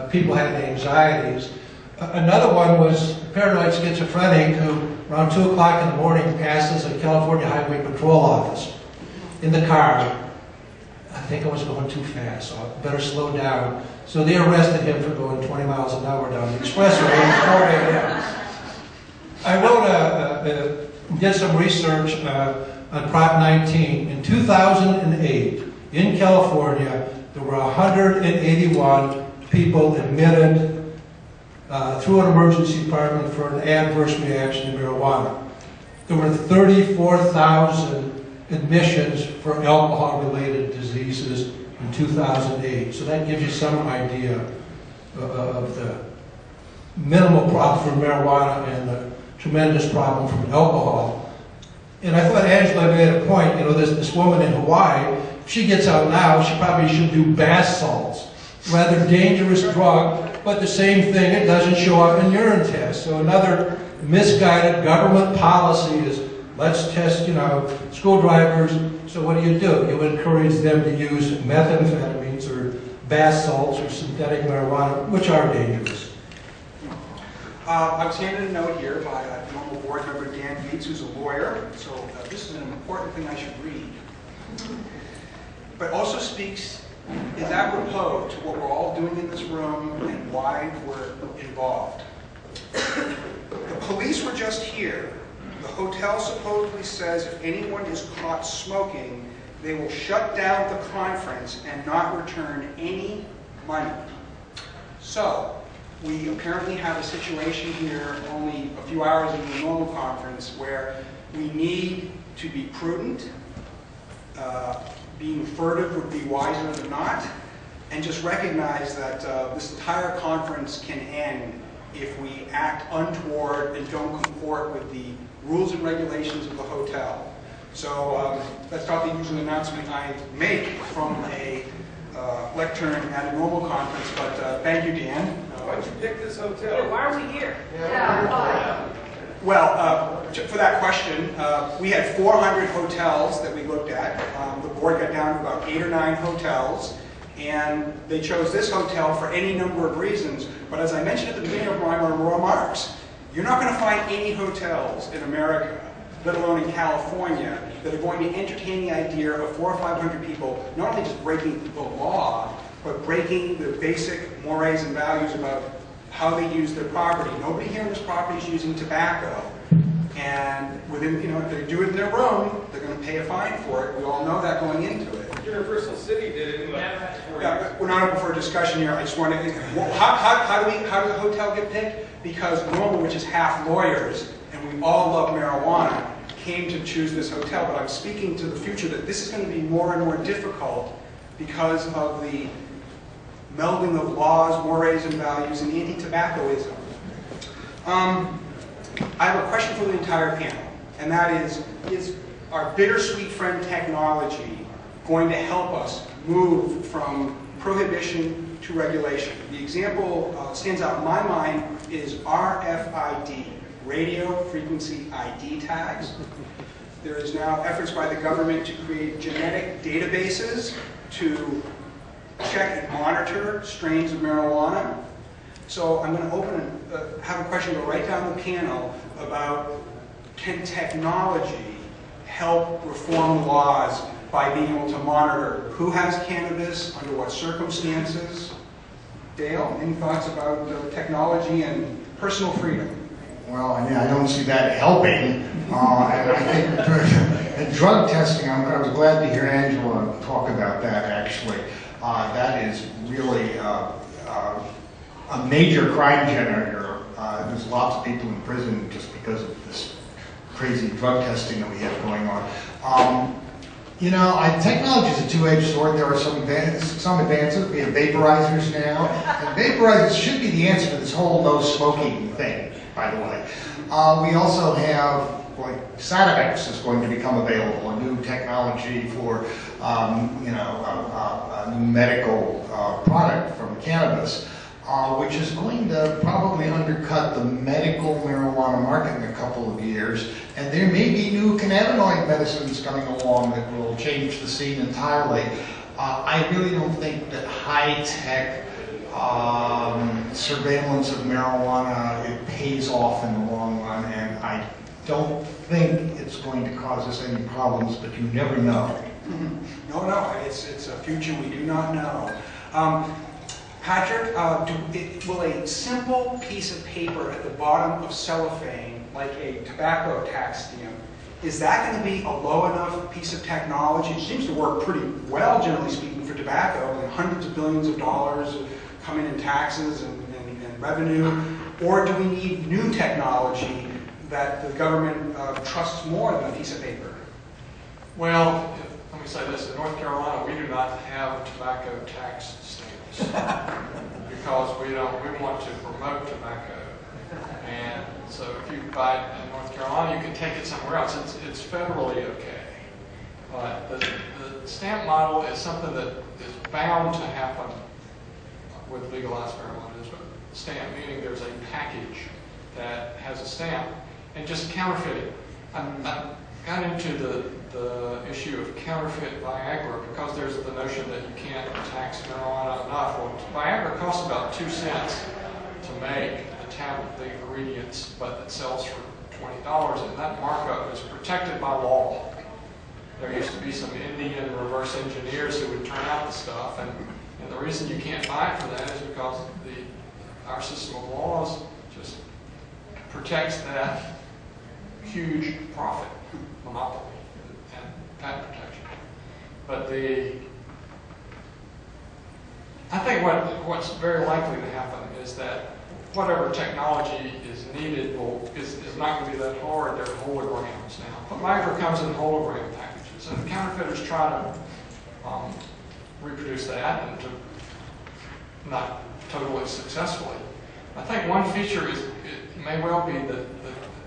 people had anxieties. Another one was a paranoid schizophrenic who, around 2 o'clock in the morning, passes a California Highway Patrol office in the car. I think I was going too fast, so I better slow down. So they arrested him for going 20 miles an hour down the expressway at 4 a.m. I did some research on Prop 19. In 2008, in California, there were 181 people admitted through an emergency department for an adverse reaction to marijuana. There were 34,000 admissions for alcohol-related diseases in 2008. So that gives you some idea of the minimal problem from marijuana and the tremendous problem from alcohol. And I thought Angela made a point, you know, this woman in Hawaii, if she gets out now, she probably should do bath salts. Rather dangerous drug, but the same thing, it doesn't show up in urine tests. So another misguided government policy is, let's test, you know, school drivers. So what do? You encourage them to use methamphetamines or bath salts or synthetic marijuana, which are dangerous. I was handed a note here by a NORML board member, Dan Dietz, who's a lawyer. So this is an important thing I should read. But also speaks, is apropos to what we're all doing in this room and why we're involved. The police were just here. The hotel supposedly says if anyone is caught smoking, they will shut down the conference and not return any money. So, we apparently have a situation here only a few hours into the NORML conference where we need to be prudent. Being furtive would be wiser than not, and just recognize that this entire conference can end if we act untoward and don't comport with the rules and regulations of the hotel. So that's not the usual announcement I make from a lectern at a NORML conference, but thank you, Dan. Why'd you pick this hotel? Yeah, why are we here? Well, for that question, we had 400 hotels that we looked at. The board got down to about 8 or 9 hotels, and they chose this hotel for any number of reasons. But as I mentioned at the beginning of my remarks, you're not going to find any hotels in America, let alone in California, that are going to entertain the idea of 400 or 500 people not only just breaking the law, but breaking the basic mores and values about how they use their property. Nobody here on this property is using tobacco. And within, you know, if they do it in their room, they're going to pay a fine for it. We all know that going into it. Universal City did it in like 4 years. We're not open for a discussion here. I just want to, how does the hotel get picked? Because NORML, which is half lawyers, and we all love marijuana, came to choose this hotel. But I'm speaking to the future that this is going to be more and more difficult because of the melding of laws, mores, and values, and anti-tobaccoism. I have a question for the entire panel, and that is our bittersweet friend technology going to help us move from prohibition to regulation? The example stands out in my mind is RFID, radio frequency ID tags. There is now efforts by the government to create genetic databases to check and monitor strains of marijuana. So I'm going to have a question go right down the panel about, can technology help reform laws by being able to monitor who has cannabis, under what circumstances? Dale, any thoughts about technology and personal freedom? Well, I mean, I don't see that helping. And I think in drug testing, I was glad to hear Angela talk about that, actually. That is really a major crime generator. There's lots of people in prison just because of this crazy drug testing that we have going on. You know, technology is a two-edged sword. There are some advances. We have vaporizers now, and vaporizers should be the answer to this whole no smoking thing, by the way. We also have, like, Sativex is going to become available, a new technology for, you know, a new medical product from cannabis, which is going to probably undercut the medical marijuana market in a couple of years. And there may be new cannabinoid medicines coming along that will change the scene entirely. I really don't think that high-tech surveillance of marijuana, it pays off in the long run, and I don't think it's going to cause us any problems, but you never know. No, it's a future we do not know. Patrick, will a simple piece of paper at the bottom of cellophane, like a tobacco tax stamp, is that going to be a low enough piece of technology? It seems to work pretty well, generally speaking, for tobacco, and hundreds of billions of dollars come in taxes and revenue. Or do we need new technology that the government trusts more than a piece of paper? Well, let me say this. In North Carolina, we do not have tobacco tax stamps because we want to promote tobacco. And so if you buy it in North Carolina, you can take it somewhere else. It's federally okay. But the stamp model is something that is bound to happen with legalized marijuana. There's a stamp, meaning there's a package that has a stamp, and just counterfeiting. I got into the issue of counterfeit Viagra because there's the notion that you can't tax marijuana enough. Well, Viagra costs about 2 cents to make a tablet, the ingredients, but it sells for $20, and that markup is protected by law. There used to be some Indian reverse engineers who would turn out the stuff, and the reason you can't buy it for that is because our system of laws just protects that huge profit monopoly and patent protection. But I think what's very likely to happen is that whatever technology is needed is not going to be that hard. They're holograms now. But Viagra comes in hologram packages, and the counterfeiters try to reproduce that, and to not totally successfully. I think one feature is it may well be the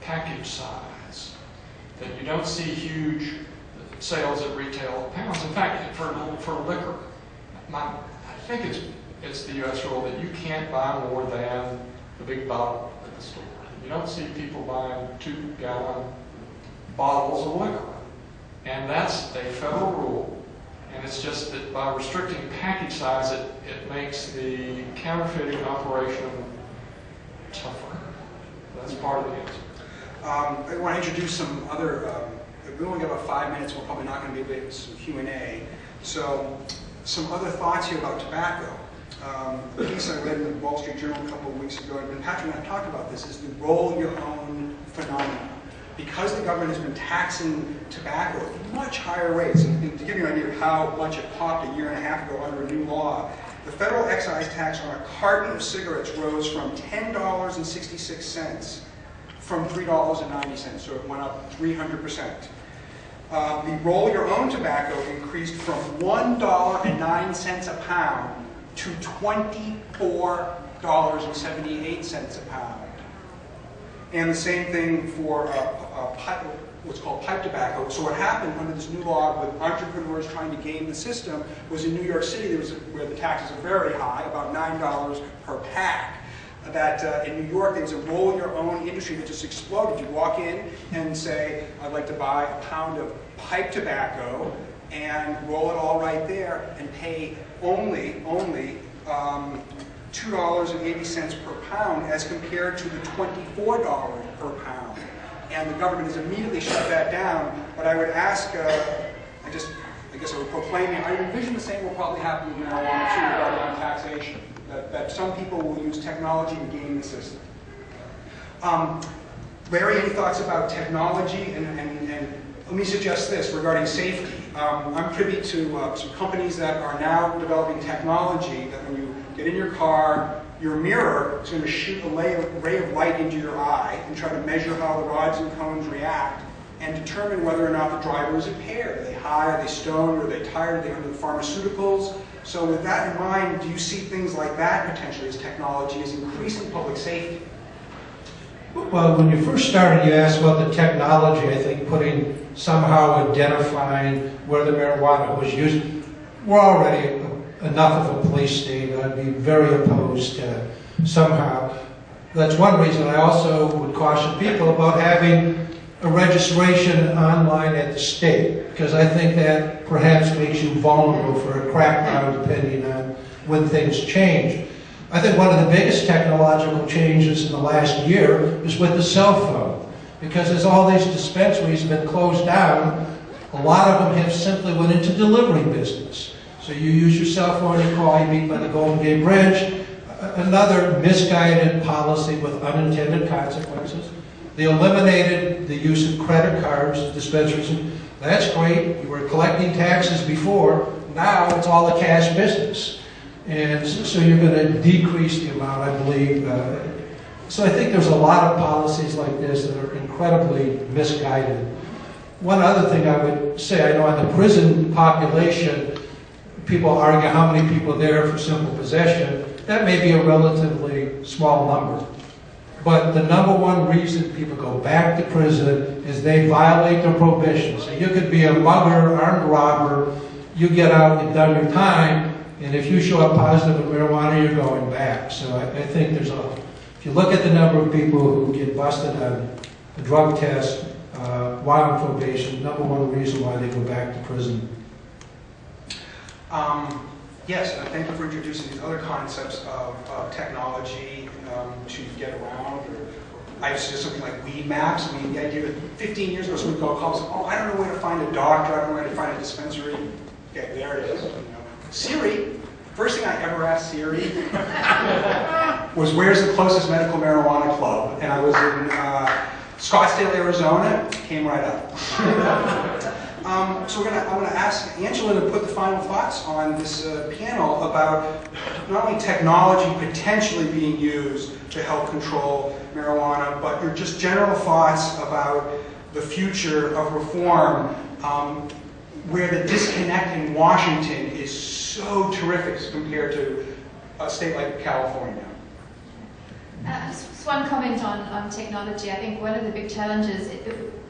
package size, that you don't see huge sales at retail of pounds. In fact, for liquor, I think it's the U.S. rule that you can't buy more than the big bottle at the store. You don't see people buying 2-gallon bottles of liquor, and that's a federal rule. And it's just that by restricting package size, it makes the counterfeiting operation tougher. That's part of the answer. I want to introduce some other, we only got about 5 minutes, we're probably not going to be able to do some Q&A. So, some other thoughts here about tobacco. The piece I read in the Wall Street Journal a couple of weeks ago, and Patrick and I talked about this, is the roll your own phenomenon. Because the government has been taxing tobacco at much higher rates, and to give you an idea of how much it popped a year and a half ago under a new law, the federal excise tax on a carton of cigarettes rose from $10.66 from $3.90, so it went up 300%. The roll your own tobacco increased from $1.09 a pound to $24.78 a pound. And the same thing for what's called pipe tobacco. So what happened under this new law with entrepreneurs trying to game the system was in New York City, where the taxes are very high, about $9 per pack. That in New York, there was a roll your own industry that just exploded. You walk in and say, I'd like to buy a pound of pipe tobacco, and roll it all right there, and pay only $2.80 per pound as compared to the $24 per pound. And the government has immediately shut that down. But I would ask, I guess I would proclaim, I envision the same will probably happen with marijuana too regarding taxation. That some people will use technology to game the system. Larry, any thoughts about technology? And let me suggest this regarding safety. I'm privy to some companies that are now developing technology that when you get in your car, your mirror is going to shoot a ray of light into your eye and try to measure how the rods and cones react and determine whether or not the driver is impaired. Are they high, are they stoned, are they tired, are they under the pharmaceuticals? So with that in mind, do you see things like that potentially as technology as increasing public safety? Well, when you first started, you asked about the technology, I think, putting somehow identifying where the marijuana was used. We're already enough of a police state. I'd be very opposed to somehow. That's one reason. I also would caution people about having a registration online at the state, because I think that perhaps makes you vulnerable for a crackdown depending on when things change. I think one of the biggest technological changes in the last year is with the cell phone, because as all these dispensaries have been closed down, a lot of them have simply went into delivery business. So you use your cell phone, you call, you meet by the Golden Gate Bridge. Another misguided policy with unintended consequences. They eliminated the use of credit cards, dispensaries. That's great. You were collecting taxes before. Now it's all a cash business. And so you're going to decrease the amount, I believe. So I think there's a lot of policies like this that are incredibly misguided. One other thing I would say, I know on the prison population, people argue how many people are there for simple possession. That may be a relatively small number. But the number one reason people go back to prison is they violate their probation. So you could be a mugger, armed robber, you get out, you've done your time, and if you show up positive with marijuana, you're going back. So I think there's a, if you look at the number of people who get busted on a drug test while on probation, number one reason why they go back to prison. Yes, and thank you for introducing these other concepts of technology to get around. I have something like weed maps. I mean, the idea that 15 years ago somebody calls, oh, I don't know where to find a doctor, I don't know where to find a dispensary. Okay, there it is. You know. Siri, first thing I ever asked Siri was where's the closest medical marijuana club? And I was in Scottsdale, Arizona, came right up. So I'm going to ask Angela to put the final thoughts on this panel about not only technology potentially being used to help control marijuana, but your just general thoughts about the future of reform, where the disconnect in Washington is so terrific compared to a state like California. Just one comment on technology. I think one of the big challenges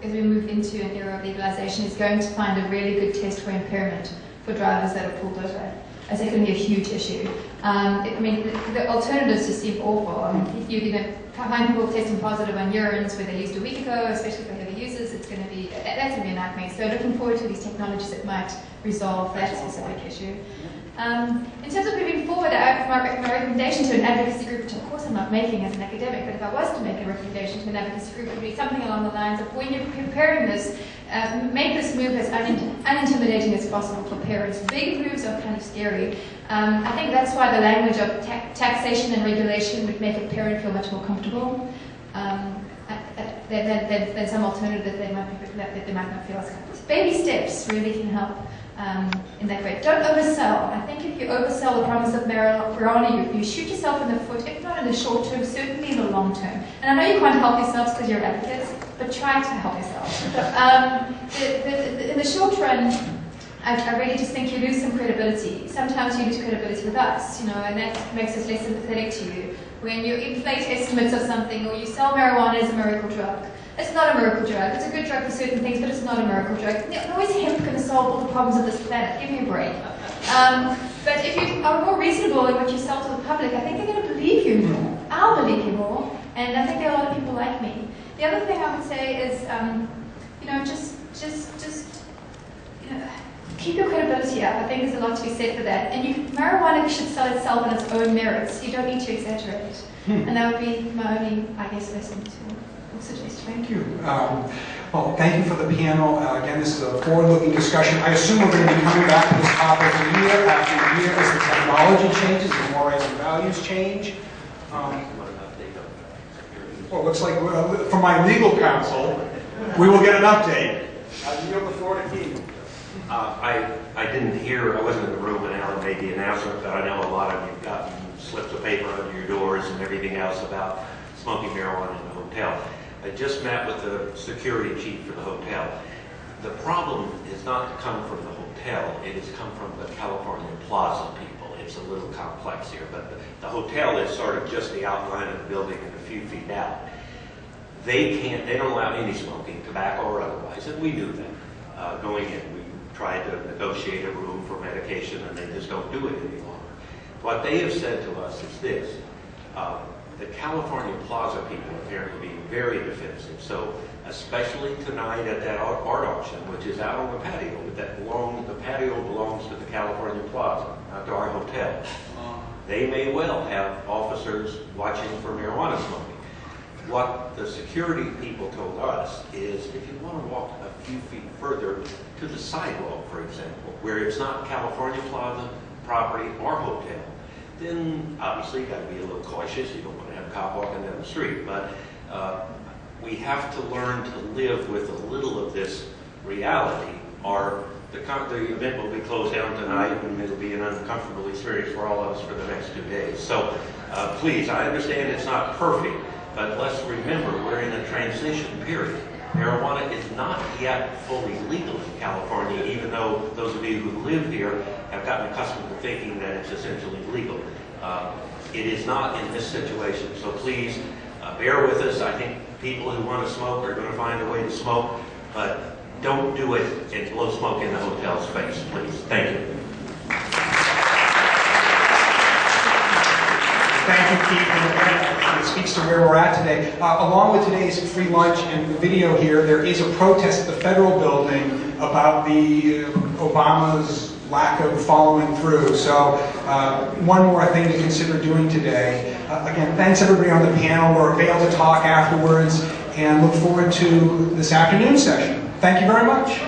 as we move into an era of legalization is going to find a really good test for impairment for drivers that are pulled over. I think it's going to be a huge issue. I mean, the alternatives just seem awful. I mean, if you're going to find people testing positive on urines where they used a week ago, especially for heavy users, it's going to be, that's going to be a nightmare. So looking forward to these technologies that might resolve that specific issue. In terms of moving forward, my recommendation to an advocacy group, which of course I'm not making as an academic, but if I was to make a recommendation to an advocacy group, it would be something along the lines of when you're preparing this, make this move as unintimidating as possible for parents. Big moves are kind of scary. I think that's why the language of taxation and regulation would make a parent feel much more comfortable than some alternative that they might not feel as comfortable. Baby steps really can help. In that way. Don't oversell. I think if you oversell the promise of marijuana, you shoot yourself in the foot, if not in the short term, certainly in the long term. And I know you can't help yourselves because you're advocates, but try to help yourselves. In the short run, I really just think you lose some credibility. Sometimes you lose credibility with us, you know, and that makes us less sympathetic to you. When you inflate estimates of something or you sell marijuana as a miracle drug, it's not a miracle drug. It's a good drug for certain things, but it's not a miracle drug. How is hemp going to solve all the problems of this planet? Give me a break. But if you are more reasonable in what you sell to the public, I think they're going to believe you more. I'll believe you more, and I think there are a lot of people like me. The other thing I would say is, you know, just you know, keep your credibility up. I think there's a lot to be said for that. And marijuana should sell itself on its own merits. You don't need to exaggerate. And that would be my only, I guess, lesson to suggestion. Thank you. Well, thank you for the panel. Again, this is a forward-looking discussion. I assume we're going to be coming back to this topic year after year as the technology changes, as mores and values change. Well, it looks like from my legal counsel, we will get an update. I yield the floor to Keith. I didn't hear, I wasn't in the room when Alan made the announcement, but I know a lot of you have gotten slips of paper under your doors and everything else about smoking marijuana in the hotel. I just met with the security chief for the hotel. The problem has not come from the hotel, it has come from the California Plaza people. It's a little complex here, but the hotel is sort of just the outline of the building and a few feet out. They don't allow any smoking, tobacco or otherwise, and we knew that going in. We tried to negotiate a room for medication and they just don't do it any longer. What they have said to us is this, the California Plaza people appear to be very defensive, so especially tonight at that art auction, which is out on the patio, but the patio belongs to the California Plaza, not to our hotel. They may well have officers watching for marijuana smoking. What the security people told us is if you want to walk a few feet further to the sidewalk, for example, where it's not California Plaza property or hotel, then obviously you got to be a little cautious. You don't want to have a cop walking down the street, but we have to learn to live with a little of this reality, or the event will be closed down tonight and it'll be an uncomfortable experience for all of us for the next 2 days. So please, I understand it's not perfect, but let's remember we're in a transition period. Marijuana is not yet fully legal in California, even though those of you who live here have gotten accustomed to thinking that it's essentially legal. It is not in this situation, so please bear with us. I think people who want to smoke are going to find a way to smoke, but don't do it and blow smoke in the hotel space, please. Thank you. Thank you, Keith. And it speaks to where we're at today. Along with today's free lunch and the video here, there is a protest at the federal building about the Obama's lack of following through. So one more thing to consider doing today. Again, thanks everybody on the panel. We're available to talk afterwards and look forward to this afternoon session. Thank you very much.